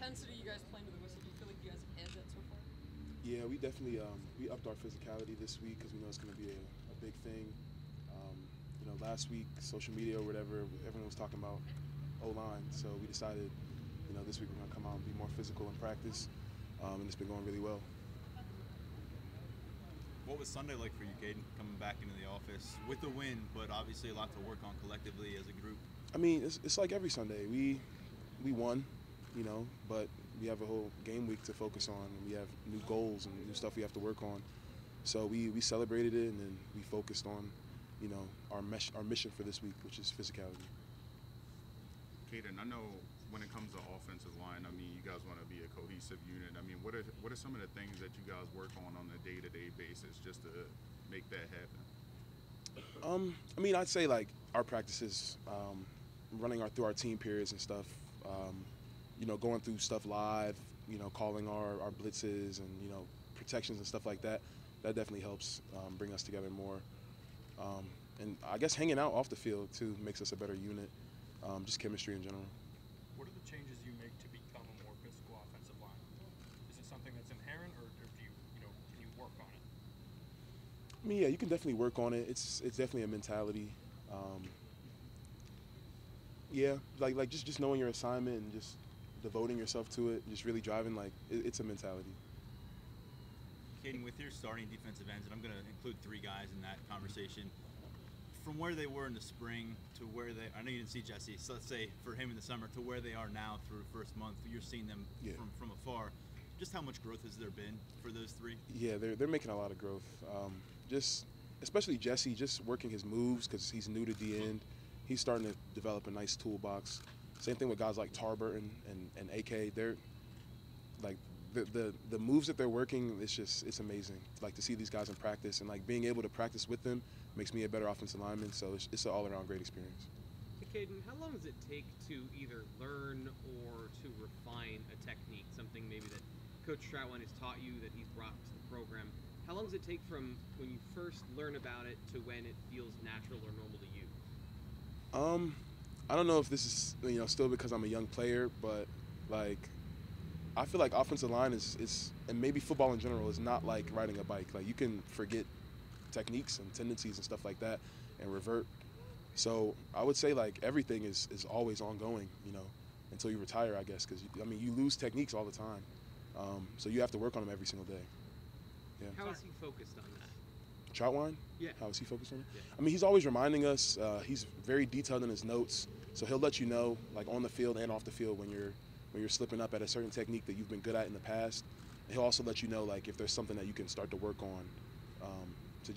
intensity you guys playing to the whistle? Do you feel like you guys have edged that so far? Yeah, we definitely we upped our physicality this week because we know it's going to be a big thing. Last week, social media or whatever, everyone was talking about O-line, so we decided, this week we're going to come out and be more physical in practice, and it's been going really well. What was Sunday like for you, Caedan, coming back into the office with the win, but obviously a lot to work on collectively as a group? I mean, it's like every Sunday. We won, but we have a whole game week to focus on, and we have new goals and new stuff we have to work on. So we celebrated it, and then we focused on, our mission for this week, which is physicality. Caedan, I know when it comes to offensive line, I mean, you guys want to be a cohesive unit. I mean, what are some of the things that you guys work on a day-to-day basis just to make that happen? I mean, I'd say like our practices, running through our team periods and stuff. Going through stuff live. Calling our blitzes and protections and stuff like that. That definitely helps bring us together more. And I guess hanging out off the field too makes us a better unit. Just chemistry in general. What are the changes you make to become a more physical offensive line? Is it something that's inherent, or do you, can you work on it? I mean, yeah, you can definitely work on it. It's definitely a mentality. Yeah, like just knowing your assignment and just devoting yourself to it, just really driving. It's a mentality. Caedan, with your starting defensive ends, and I'm going to include three guys in that conversation, from where they were in the spring to where I know you didn't see Jesse, so let's say for him in the summer to where they are now through the first month, you're seeing them from afar. Just how much growth has there been for those three? Yeah, they're making a lot of growth. Especially Jesse, just working his moves because he's new to the end. He's starting to develop a nice toolbox. Same thing with guys like Tarburton and AK. They're like the moves that they're working. It's amazing. Like to see these guys in practice and like being able to practice with them makes me a better offensive lineman. So it's an all-around great experience. Caedan, how long does it take to either learn or to refine a technique? Something maybe that Coach Troutwine has taught you that he's brought to the program. How long does it take from when you first learn about it to when it feels natural or normal to you? I don't know if this is still because I'm a young player, but like I feel like offensive line is and maybe football in general is not like riding a bike. Like you can forget techniques and tendencies and stuff like that and revert. So I would say like everything is always ongoing, until you retire, I guess, because you lose techniques all the time. So you have to work on them every single day. Yeah. How is he focused on that? Troutwine? Yeah. How is he focused on it? Yeah. I mean, he's always reminding us. He's very detailed in his notes, so he'll let you know, like on the field and off the field, when you're slipping up at a certain technique that you've been good at in the past. And he'll also let you know, like, if there's something that you can start to work on to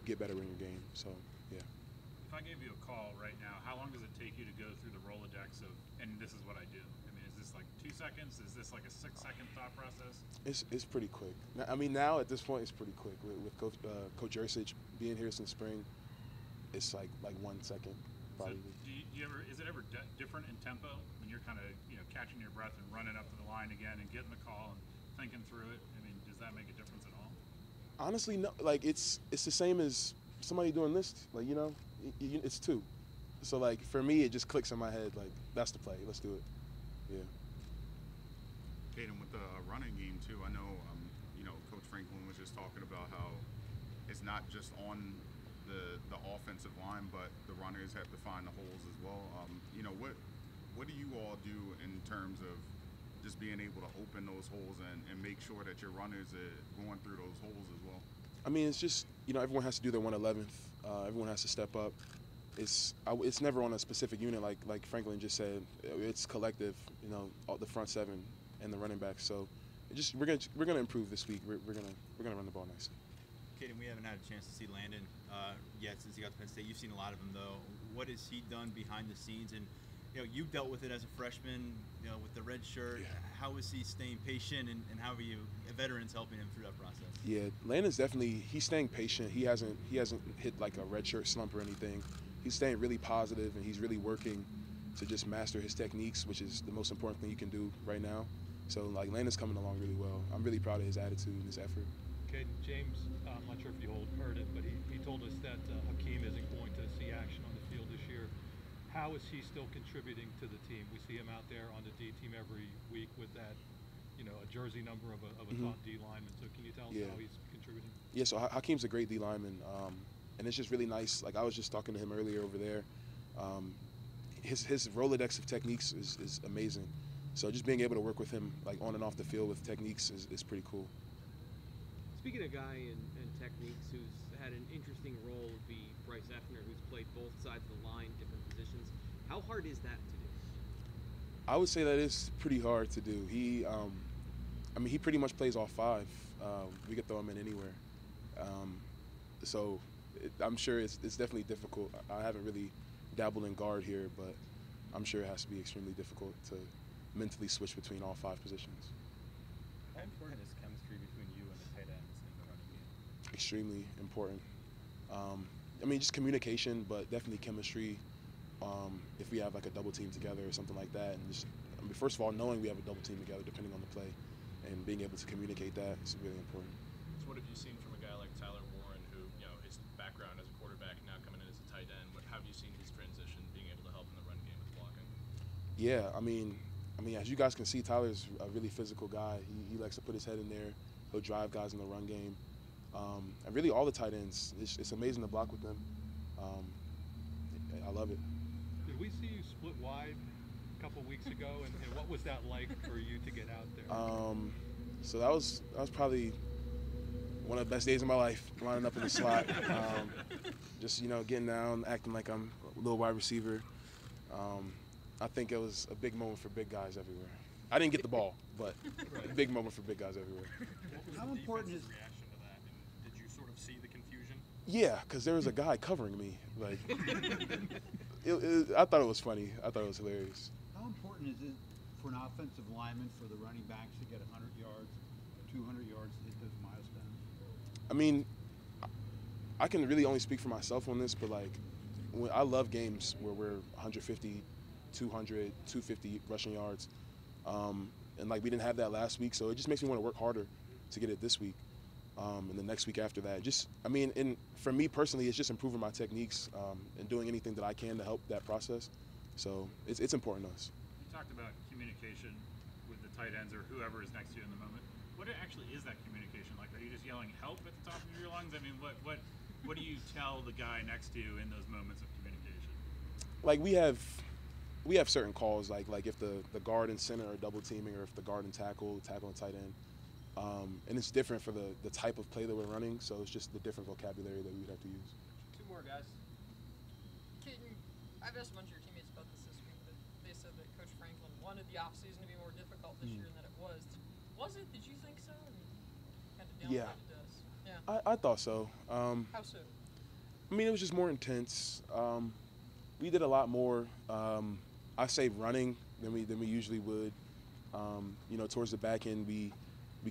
get better in your game. So, yeah. If I gave you a call right now, how long does it take you to go through the Rolodex and this is what I do? I mean, is this like 2 seconds? Is this like a 6-second thought process? It's pretty quick. I mean, now at this point, it's pretty quick. With Coach Ursich being here since spring, it's like 1 second, probably. So is it ever different in tempo when you're kind of catching your breath and running up to the line again and getting the call and thinking through it? I mean, does that make a difference at all? Honestly, no. Like it's the same as somebody doing this. Like it's two. So like for me, it just clicks in my head. Like that's the play. Let's do it. Yeah. Caedan, with the running game too, I know Coach Franklin was just talking about how it's not just on the offensive line, but the runners have to find the holes as well. What do you all do in terms of just being able to open those holes and make sure that your runners are going through those holes as well? I mean, it's just everyone has to do their 1/11th. Everyone has to step up. It's never on a specific unit like Franklin just said. It's collective. The front seven and the running backs. So we're gonna improve this week. We're gonna run the ball nicely. Caedan, we haven't had a chance to see Landon yet since he got to Penn State. You've seen a lot of him though. What has he done behind the scenes? And you dealt with it as a freshman, with the red shirt. Yeah. How is he staying patient, and how are you veterans helping him through that process? Yeah, Landon's he's staying patient. He hasn't hit like a red shirt slump or anything. He's staying really positive, and he's really working to just master his techniques, which is the most important thing you can do right now. So like Landon's coming along really well. I'm really proud of his attitude and his effort. Okay, James, I'm not sure if you heard it, but he told us that Hakeem isn't going to see action on the field this year. how is he still contributing to the team? We see him out there on the D team every week with that, a jersey number of a top D lineman. So can you tell us how he's contributing? Yeah, so Hakeem's a great D lineman, and it's just really nice. Like I was just talking to him earlier over there. His Rolodex of techniques is amazing. So just being able to work with him like on and off the field with techniques is pretty cool. Speaking of guy and techniques who's had an interesting role would be Bryce Effner, who's played both sides of the line, different positions. How hard is that to do? I would say that it's pretty hard to do. He pretty much plays all five. We could throw him in anywhere. I'm sure it's definitely difficult. I haven't really dabbled in guard here, but I'm sure it has to be extremely difficult to mentally switch between all five positions. How important is chemistry between you and the tight ends in the running game? Extremely important. Just communication, but definitely chemistry. If we have like a double team together or something like that, and just, first of all, knowing we have a double team together, depending on the play, and being able to communicate that is really important. So what have you seen from a guy like Tyler Warren, who his background as a quarterback, now coming in as a tight end? How have you seen his transition, being able to help in the run game with blocking? Yeah, as you guys can see, Tyler's a really physical guy. He likes to put his head in there. He'll drive guys in the run game. And really all the tight ends, it's amazing to block with them. I love it. Did we see you split wide a couple weeks ago, and what was that like for you to get out there? So that was probably one of the best days of my life, lining up in the slot. Just getting down, acting like I'm a little wide receiver. I think it was a big moment for big guys everywhere. I didn't get the ball, but a big moment for big guys everywhere. How important is reaction to that? And did you sort of see the confusion? Yeah, because there was a guy covering me. Like, I thought it was funny. I thought it was hilarious. How important is it for an offensive lineman, for the running backs to get 100 yards, 200 yards to hit those milestones? I can really only speak for myself on this, but I love games where we're 150, 200, 250 rushing yards. And we didn't have that last week, so it just makes me want to work harder to get it this week. And the next week after that. And for me personally, it's just improving my techniques and doing anything that I can to help that process. So it's important to us. You talked about communication with the tight ends or whoever is next to you in the moment. What actually is that communication like? Are you just yelling help at the top of your lungs? What do you tell the guy next to you in those moments of communication? We have certain calls, like if the guard and center are double teaming, or if the guard and tackle and tight end. And it's different for the type of play that we're running, so it's just the different vocabulary that we would have to use. Two more, guys. Caedan, I've asked a bunch of your teammates about this week, but they said that Coach Franklin wanted the offseason to be more difficult this year than it was. Was it? Did you think so? Kind of downplayed it does. Yeah. I thought so. How so? It was just more intense. We did a lot more, I say running than we usually would. Towards the back end, we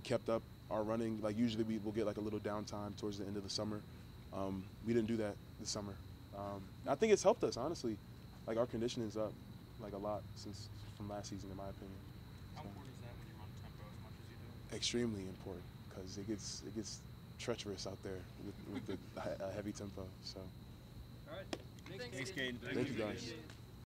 kept up our running. Usually we will get a little downtime towards the end of the summer. We didn't do that this summer. I think it's helped us, honestly. Our conditioning's up a lot from last season, in my opinion. How important is that when you run tempo as much as you do? Extremely important, because it gets treacherous out there with the heavy tempo. So. All right. Thanks, Caedan. Thank you, guys.